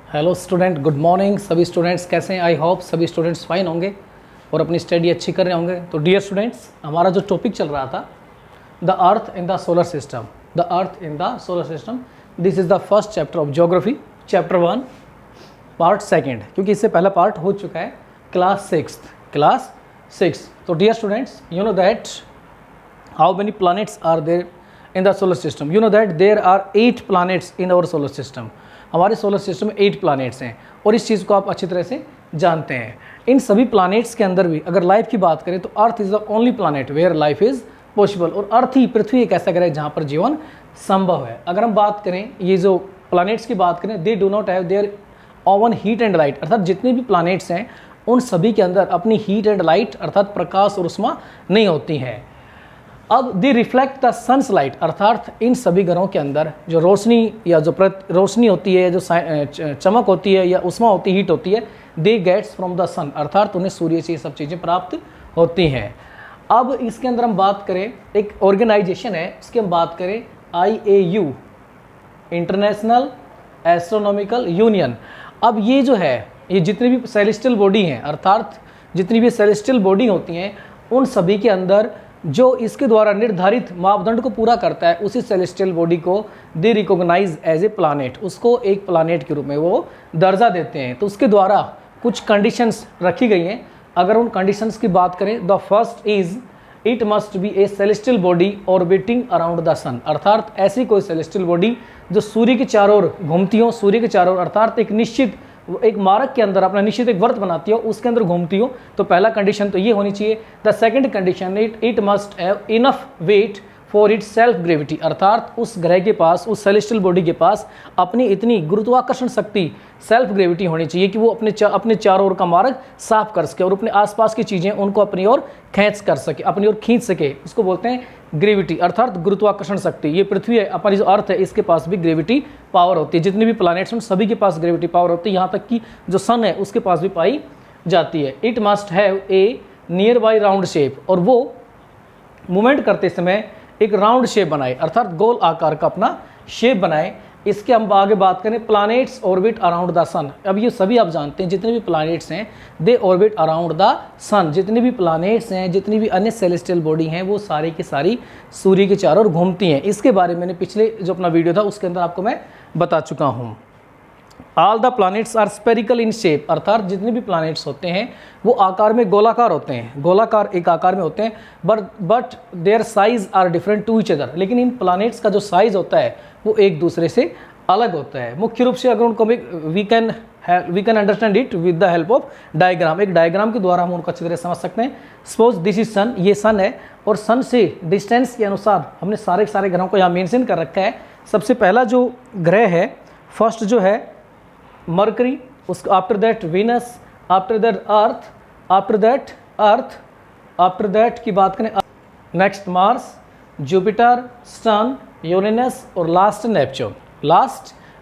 Hello student, good morning. सभी students कैसे हैं? आई होप सभी स्टूडेंट्स फाइन होंगे और अपनी स्टडी अच्छी कर रहे होंगे। तो डियर स्टूडेंट्स, हमारा जो टॉपिक चल रहा था the earth in the solar system, the earth in the solar system, this is the first chapter of geography, chapter 1 part second, क्योंकि इससे पहला पार्ट हो चुका है क्लास सिक्स। तो dear students, you know that how many planets are there in the solar system? You know that there are 8 planets in our solar system. हमारे solar system में 8 planets हैं और इस चीज़ को आप अच्छी तरह से जानते हैं। इन सभी प्लैनेट्स के अंदर भी अगर लाइफ की बात करें तो earth is the only planet where life is possible, और अर्थ ही, पृथ्वी एक ऐसा ग्रह है जहाँ पर जीवन संभव है। अगर हम बात करें ये जो प्लैनेट्स की बात करें, they do not have their own heat and light, अर्थात जितने भी प्लैनेट्स हैं उन सभी के अंदर अपनी हीट एंड लाइट अर्थात प्रकाश और उष्मा नहीं होती है। अब they reflect the sun's light, अर्थात इन सभी ग्रहों के अंदर जो रोशनी या जो रोशनी होती है, जो चमक होती है या उष्मा होती है, हीट होती है, दे गेट्स फ्रॉम द सन, अर्थात उन्हें सूर्य से ये सब चीज़ें प्राप्त होती हैं। अब इसके अंदर हम बात करें, एक ऑर्गेनाइजेशन है, इसकी हम बात करें IAU, इंटरनेशनल एस्ट्रोनॉमिकल यूनियन। अब ये जो है, ये जितनी भी सेलेस्टियल बॉडी हैं, अर्थात जितनी भी सेलेस्टियल बॉडी होती हैं, उन सभी के अंदर जो इसके द्वारा निर्धारित मापदंड को पूरा करता है, उसी सेलेस्टियल बॉडी को दे रिकॉग्नाइज एज ए प्लानेट, उसको एक प्लानेट के रूप में वो दर्जा देते हैं। तो उसके द्वारा कुछ कंडीशंस रखी गई हैं। अगर उन कंडीशंस की बात करें, the first is it must be a celestial body orbiting around the sun, अर्थात ऐसी कोई सेलेस्टियल बॉडी जो सूर्य के चारों ओर घूमती हो, सूर्य के चारों ओर, अर्थात एक निश्चित एक मार्ग के अंदर अपना निश्चित एक वर्त बनाती हो, उसके अंदर घूमती हो। तो पहला कंडीशन तो ये होनी चाहिए। The second condition, it must have enough weight for its self gravity, अर्थात उस ग्रह के पास, उस सेलेस्टियल बॉडी के पास अपनी इतनी गुरुत्वाकर्षण शक्ति, सेल्फ ग्रेविटी होनी चाहिए कि वो अपने चारों ओर का मार्ग साफ कर सके और अपने आसपास की चीज़ें उनको अपनी ओर अपनी ओर खींच सके। उसको बोलते हैं ग्रेविटी, अर्थात गुरुत्वाकर्षण शक्ति। ये पृथ्वी है, अपनी जो अर्थ है, इसके पास भी ग्रेविटी पावर होती है। जितने भी प्लैनेट्स हैं सभी के पास ग्रेविटी पावर होती है, यहाँ तक कि जो सन है उसके पास भी पाई जाती है। It must have a near by round shape, और वो मूवमेंट करते समय एक राउंड शेप बनाए, अर्थात गोल आकार का अपना शेप बनाए। इसके हम आगे बात करें, प्लैनेट्स ऑर्बिट अराउंड द सन। अब ये सभी आप जानते हैं, जितने भी प्लैनेट्स हैं दे ऑर्बिट अराउंड द सन, जितने भी प्लैनेट्स हैं, जितनी भी अन्य सेलेस्टियल बॉडी हैं, वो सारी की सारी सूर्य के चारों ओर घूमती हैं। इसके बारे में मैंने पिछले जो अपना वीडियो था उसके अंदर आपको मैं बता चुका हूँ। All the planets are spherical in shape, अर्थात जितने भी प्लैनेट्स होते हैं वो आकार में गोलाकार होते हैं, गोलाकार एक आकार में होते हैं, but their size are different to each other. लेकिन इन प्लैनेट्स का जो साइज होता है वो एक दूसरे से अलग होता है। मुख्य रूप से अगर उनको we can understand it with the help of diagram, एक डायग्राम के द्वारा हम उनको अच्छी तरह समझ सकते हैं। सपोज दिस इज सन, ये सन है, और सन से डिस्टेंस के अनुसार हमने सारे ग्रहों को यहाँ मेंशन कर रखा है। सबसे पहला जो ग्रह है, फर्स्ट जो है मरकरी, उसको after that Venus, after that earth, after that की बात करें next Mars, Jupiter, sun, Uranus और लास्ट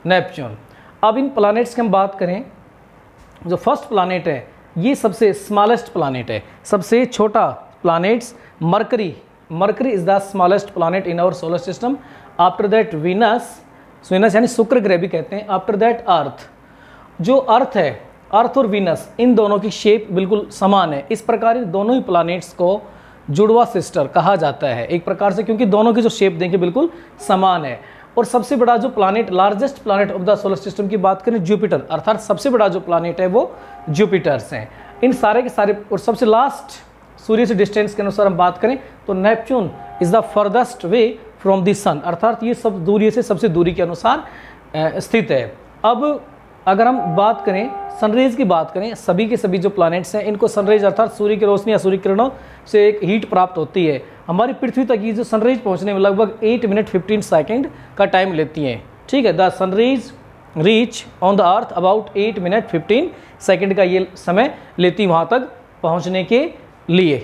नेपच्यून। अब इन प्लैनेट्स की हम बात करें, जो फर्स्ट प्लैनेट है ये सबसे स्मॉलेस्ट प्लैनेट है, सबसे छोटा planets Mercury is the smallest planet in our solar system. After that Venus यानी शुक्र ग्रह भी कहते हैं। आफ्टर दैट अर्थ, जो अर्थ है, अर्थ और वीनस, इन दोनों की शेप बिल्कुल समान है। इस प्रकार इन दोनों ही प्लैनेट्स को जुड़वा सिस्टर कहा जाता है एक प्रकार से, क्योंकि दोनों की जो शेप देखें बिल्कुल समान है। और सबसे बड़ा जो planet, largest planet of the solar system की बात करें, जुपिटर, अर्थात सबसे बड़ा जो प्लैनेट है वो जुपिटर्स हैं। इन सारे के सारे, और सबसे लास्ट सूर्य से डिस्टेंस के अनुसार हम बात करें तो Neptune is the furthest way from the sun, अर्थात ये सब दूरी से सबसे दूरी के अनुसार स्थित है। अब अगर हम बात करें सनरेज की बात करें, सभी के सभी जो प्लैनेट्स हैं इनको सनरेज अर्थात सूर्य की रोशनी या सूर्य किरणों से एक हीट प्राप्त होती है। हमारी पृथ्वी तक ये जो सनरेज पहुंचने में लगभग 8 मिनट 15 सेकंड का टाइम लेती हैं। ठीक है, the sun rays reach on the earth about 8 minute 15 second का ये समय लेती वहाँ तक पहुँचने के लिए।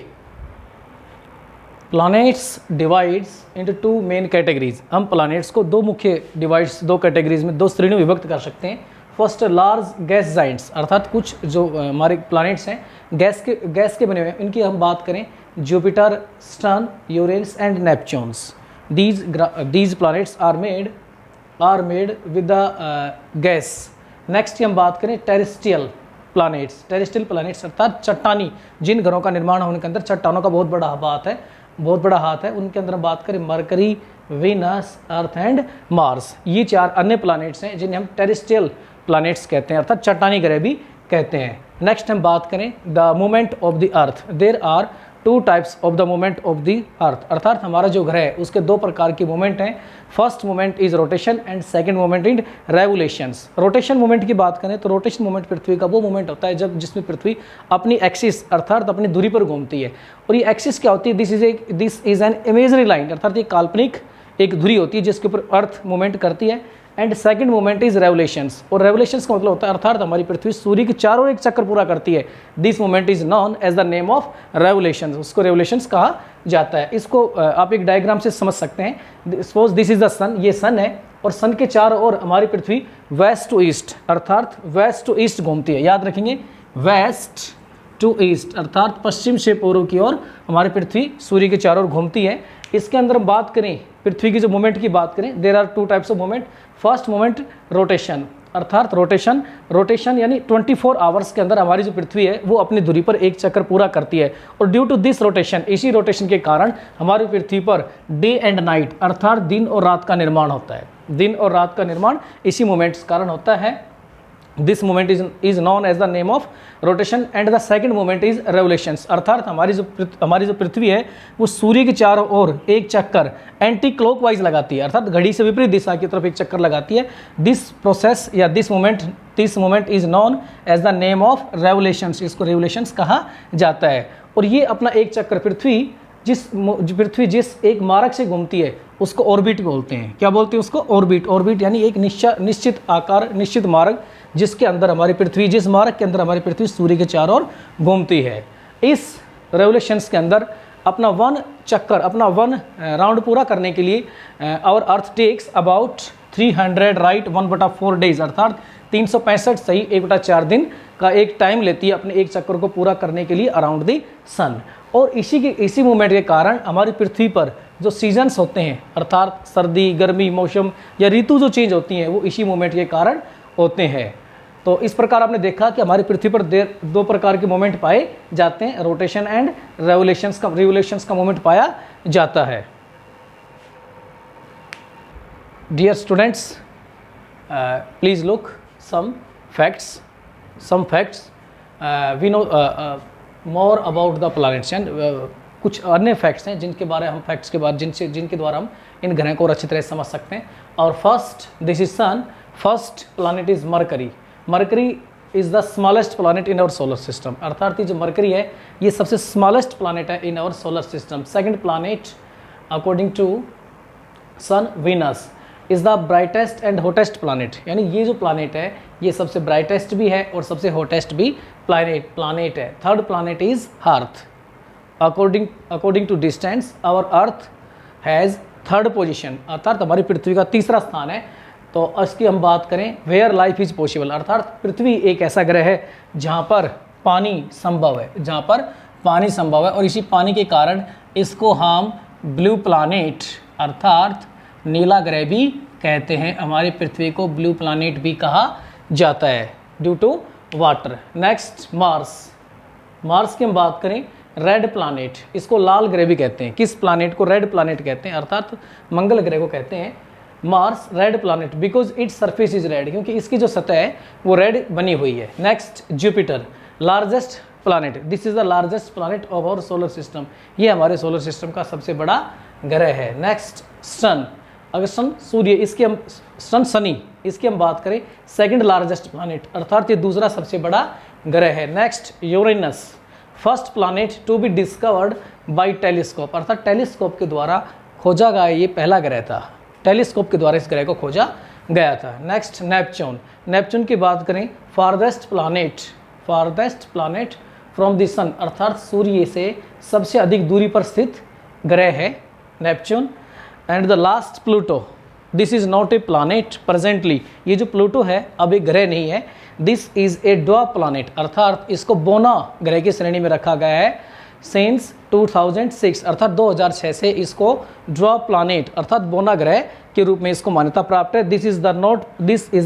Planets divides into 2 main categories. हम प्लैनेट्स को दो मुख्य दो कैटेगरीज में, दो श्रेणियों में विभक्त कर सकते हैं। फर्स्ट लार्ज गैस जाइंट्स, अर्थात कुछ जो हमारे प्लैनेट्स हैं गैस के बने हुए हैं, इनकी हम बात करें Jupiter, sun, Uranus and Neptunes. These planets are made with the gas next की हम बात करें टेरेस्ट्रियल प्लैनेट्स। टेरेस्ट्रियल प्लैनेट्स अर्थात चट्टानी, जिन ग्रहों का निर्माण होने के अंदर चट्टानों का बहुत बड़ा हाथ है, उनके अंदर हम बात करें mercury, Venus, earth and Mars. ये 4 अन्य प्लैनेट्स हैं जिन्हें हम टेरेस्ट्रियल प्लैनेट्स कहते हैं अर्थात चट्टानी ग्रह भी कहते हैं। नेक्स्ट हम बात करें the movement of the earth. There are 2 types of the movement of the earth, अर्थात हमारा जो ग्रह है उसके 2 प्रकार की मूवमेंट हैं। First movement is rotation and second movement is revolutions. Rotation movement की बात करें तो रोटेशन मूवमेंट पृथ्वी का वो मूवमेंट होता है जिसमें पृथ्वी अपनी एक्सिस अर्थात अपनी दूरी पर घूमती है। और ये एक्सिस क्या होती है? This is an imagery line, अर्थात ये काल्पनिक एक धुरी होती है जिसके ऊपर अर्थ मूवमेंट करती है। And second movement is revolutions, और रेवोल्यूशंस का मतलब होता है अर्थात हमारी पृथ्वी सूर्य के चारों एक चक्कर पूरा करती है। This movement is known as the name of revolutions, उसको रेवोल्यूशंस कहा जाता है। इसको आप एक डायग्राम से समझ सकते हैं। सपोज दिस इज द सन, ये सन है और सन के चारों ओर हमारी पृथ्वी वेस्ट टू ईस्ट अर्थात वेस्ट टू ईस्ट घूमती है। याद रखेंगे, वेस्ट टू ईस्ट अर्थात पश्चिम से पूर्व की ओर हमारी पृथ्वी सूर्य के चारों ओर घूमती है। इसके अंदर हम बात करें पृथ्वी की जो मूवमेंट की बात करें, there are 2 types of movement. First movement rotation अर्थात रोटेशन यानी 24 आवर्स के अंदर हमारी जो पृथ्वी है वो अपनी दूरी पर एक चक्कर पूरा करती है। और ड्यू टू दिस रोटेशन, इसी रोटेशन के कारण हमारी पृथ्वी पर डे एंड नाइट अर्थात दिन और रात का निर्माण होता है। दिन और रात का निर्माण इसी मूवमेंट्स कारण होता है। This movement is known as the name of rotation and the second movement is revolutions, अर्थात हमारी जो पृथ्वी है वो सूर्य के चारों ओर एक चक्कर एंटी क्लॉकवाइज लगाती है अर्थात घड़ी से विपरीत दिशा की तरफ एक चक्कर लगाती है। दिस प्रोसेस या this movement is known as the name of revolutions, इसको रेवोल्यूशंस कहा जाता है। और ये अपना एक चक्कर पृथ्वी जिस एक मार्ग से घूमती है उसको ऑर्बिट बोलते हैं। क्या बोलते हैं उसको? ऑर्बिट यानी एक निश्चित आकार, निश्चित मार्ग जिसके अंदर हमारी पृथ्वी, जिस मार्ग के अंदर हमारी पृथ्वी सूर्य के चारों ओर घूमती है। इस रेवोल्यूशंस के अंदर अपना वन राउंड पूरा करने के लिए our earth takes about 300 right 1/4 days अर्थात 365 सही 1/4 दिन का एक टाइम लेती है अपने एक चक्कर को पूरा करने के लिए अराउंड द सन। और इसी मूवमेंट के कारण हमारी पृथ्वी पर जो सीजन्स होते हैं अर्थात सर्दी, गर्मी, मौसम या ऋतु जो चेंज होती हैं वो इसी मूवमेंट के कारण होते हैं। तो इस प्रकार आपने देखा कि हमारी पृथ्वी पर 2 प्रकार के मूवमेंट पाए जाते हैं, रोटेशन एंड रेवोल्यूशंस का मूवमेंट पाया जाता है। Dear students, please look some facts we know more about the planets and कुछ अन्य फैक्ट्स हैं जिनके द्वारा हम इन ग्रहों को अच्छी तरह समझ सकते हैं। और first, this is sun. First planet is Mercury. Mercury is the smallest planet in our solar system, अर्थात जो मरकरी है ये सबसे स्मॉलेस्ट प्लैनेट है in our solar system. Second planet according to sun, Venus is the brightest and hottest planet, यानी ये जो planet है ये सबसे ब्राइटेस्ट भी है और सबसे हॉटेस्ट भी प्लैनेट है। Third planet is earth. According to distance our earth has third position, अर्थात हमारी पृथ्वी का तीसरा स्थान है। तो इसकी हम बात करें वेयर लाइफ इज पॉसिबल, अर्थात पृथ्वी एक ऐसा ग्रह है जहाँ पर पानी संभव है, और इसी पानी के कारण इसको हम ब्लू प्लैनेट अर्थात नीला ग्रह भी कहते हैं। हमारी पृथ्वी को ब्लू प्लैनेट भी कहा जाता है due to water. Next Mars की हम बात करें, रेड प्लैनेट, इसको लाल ग्रह भी कहते हैं। किस प्लैनेट को रेड प्लैनेट कहते हैं? अर्थात मंगल ग्रह को कहते हैं Mars red planet because its surface is red, क्योंकि इसकी जो सतह है वो रेड बनी हुई है। Next Jupiter, largest planet, this is the largest planet of our solar system, ये हमारे सोलर सिस्टम का सबसे बड़ा ग्रह है। नेक्स्ट सन, अगर सन सूर्य, इसकी हम शनि, इसकी हम बात करें सेकंड लार्जेस्ट प्लैनेट, अर्थात ये दूसरा सबसे बड़ा ग्रह है। Next Uranus, first planet to be discovered by telescope, अर्थात टेलीस्कोप के द्वारा खोजा गया ये पहला ग्रह था, टेलीस्कोप के द्वारा इस ग्रह को खोजा गया था। नेक्स्ट नेपच्यून की बात करें, farthest planet from the sun, अर्थात सूर्य से सबसे अधिक दूरी पर स्थित ग्रह है Neptune. And the last Pluto, this is not a planet presently, ये जो प्लूटो है अब एक ग्रह नहीं है। This is a dwarf planet, अर्थात इसको बोना ग्रह की श्रेणी में रखा गया है। सिंस 2006 अर्थात 2006 से इसको ड्वार्फ प्लैनेट अर्थात बोना ग्रह के रूप में इसको मान्यता प्राप्त है। This is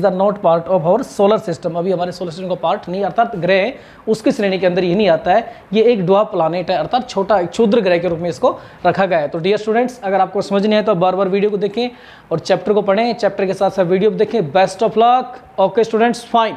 the not part of our solar system, अभी हमारे सोलर सिस्टम का पार्ट नहीं, अर्थात ग्रह उसकी श्रेणी के अंदर ये नहीं आता है, ये एक ड्वार्फ प्लैनेट है अर्थात छोटा एक क्षुद्र ग्रह के रूप में इसको रखा गया है। तो डियर स्टूडेंट्स, अगर आपको समझ नहीं आए तो बार बार वीडियो को देखें और चैप्टर को पढ़ें, चैप्टर के साथ साथ वीडियो को देखें। Best of luck. Okay students, fine.